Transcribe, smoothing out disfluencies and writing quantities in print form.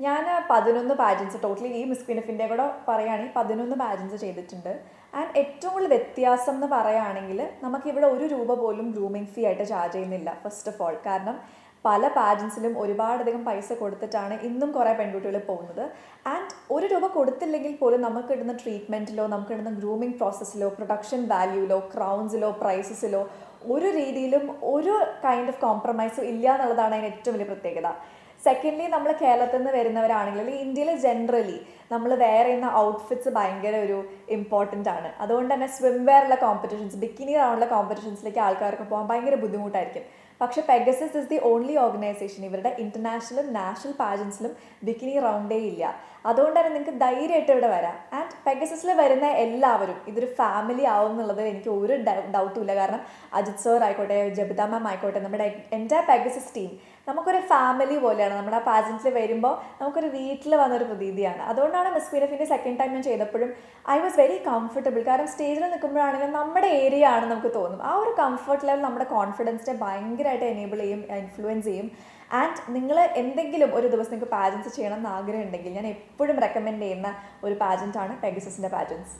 ഞാൻ 11 pageants totally ഈ miss Queen of India കൂടെ പറയുകയാണെങ്കിൽ 11 പാജൻസ് ചെയ്തിട്ടുണ്ട്. ആൻഡ് ഏറ്റവും കൂടുതൽ വ്യത്യാസം എന്ന് പറയുകയാണെങ്കിൽ നമുക്കിവിടെ ₹1 പോലും ഗ്രൂമിങ് ഫീ ആയിട്ട് ചാർജ് ചെയ്യുന്നില്ല. ഫസ്റ്റ് ഓഫ് ഓൾ, കാരണം പല പാജൻസിലും ഒരുപാടധികം പൈസ കൊടുത്തിട്ടാണ് ഇന്നും കുറേ പെൺകുട്ടികൾ പോകുന്നത്. ആൻഡ് ₹1 കൊടുത്തില്ലെങ്കിൽ പോലും നമുക്ക് ഇടുന്ന ട്രീറ്റ്മെൻറ്റിലോ നമുക്ക് ഇടുന്ന ഗ്രൂമിങ് പ്രോസസ്സിലോ പ്രൊഡക്ഷൻ വാല്യൂലോ ക്രൗൺസിലോ പ്രൈസസിലോ ഒരു രീതിയിലും ഒരു കൈൻഡ് ഓഫ് കോംപ്രമൈസും ഇല്ല എന്നുള്ളതാണ് അതിന് ഏറ്റവും വലിയ പ്രത്യേകത. സെക്കൻഡ്ലി, നമ്മൾ കേരളത്തിൽ നിന്ന് വരുന്നവരാണെങ്കിൽ അല്ലെങ്കിൽ ഇന്ത്യയിൽ ജനറലി നമ്മൾ വെയർ ചെയ്യുന്ന ഔട്ട്ഫിറ്റ്സ് ഭയങ്കര ഒരു ഇമ്പോർട്ടൻ്റ് ആണ്. അതുകൊണ്ട് തന്നെ സ്വിം വെയറുള്ള കോമ്പറ്റീഷൻസ്, ബിക്കിനി റൗണ്ടുള്ള കോമ്പറ്റീഷൻസിലേക്ക് ആൾക്കാർക്ക് പോകാൻ ഭയങ്കര ബുദ്ധിമുട്ടായിരിക്കും. പക്ഷേ Pegasus is the only organisation ഇവരുടെ ഇൻ്റർനാഷണലും നാഷണൽ പാജൻസിലും ബിക്കിനി റൗണ്ടേ ഇല്ല. അതുകൊണ്ട് തന്നെ നിങ്ങൾക്ക് ധൈര്യമായിട്ട് ഇവിടെ വരാം. ആൻഡ് പെഗസസിൽ വരുന്ന എല്ലാവരും ഇതൊരു ഫാമിലി ആവും എന്നുള്ളത് എനിക്ക് ഒരു ഡൗട്ടും ഇല്ല. കാരണം അജിത് സർ ആയിക്കോട്ടെ, ജബിത മാം ആയിക്കോട്ടെ, നമ്മുടെ എൻ്റെ പെഗസസ് ടീം നമുക്കൊരു ഫാമിലി പോലെയാണ്. നമ്മുടെ ആ പാജൻസിൽ വരുമ്പോൾ നമുക്കൊരു വീട്ടിൽ വന്നൊരു പ്രതീതിയാണ്. അതുകൊണ്ടാണ് miss Queen of India second time ഞാൻ ചെയ്തപ്പോഴും ഐ വാസ് വെരി കംഫർട്ടബിൾ. കാരണം സ്റ്റേജിൽ നിൽക്കുമ്പോഴാണെങ്കിലും നമ്മുടെ ഏരിയ ആണ് നമുക്ക് തോന്നും. ആ ഒരു കംഫർട്ട് ലെവൽ നമ്മുടെ കോൺഫിഡൻസിനെ ഭയങ്കരമായിട്ട് എനേബിൾ ചെയ്യും, ഇൻഫ്ലുവൻസ് ചെയ്യും. ആൻഡ് നിങ്ങൾ എന്തെങ്കിലും ഒരു ദിവസം നിങ്ങൾക്ക് പാജൻസ് ചെയ്യണം എന്ന് ആഗ്രഹം ഉണ്ടെങ്കിൽ ഞാൻ എപ്പോഴും റെക്കമെൻഡ് ചെയ്യുന്ന ഒരു പാജൻറ്റാണ് പെഗസസിൻ്റെ പാജൻസ്.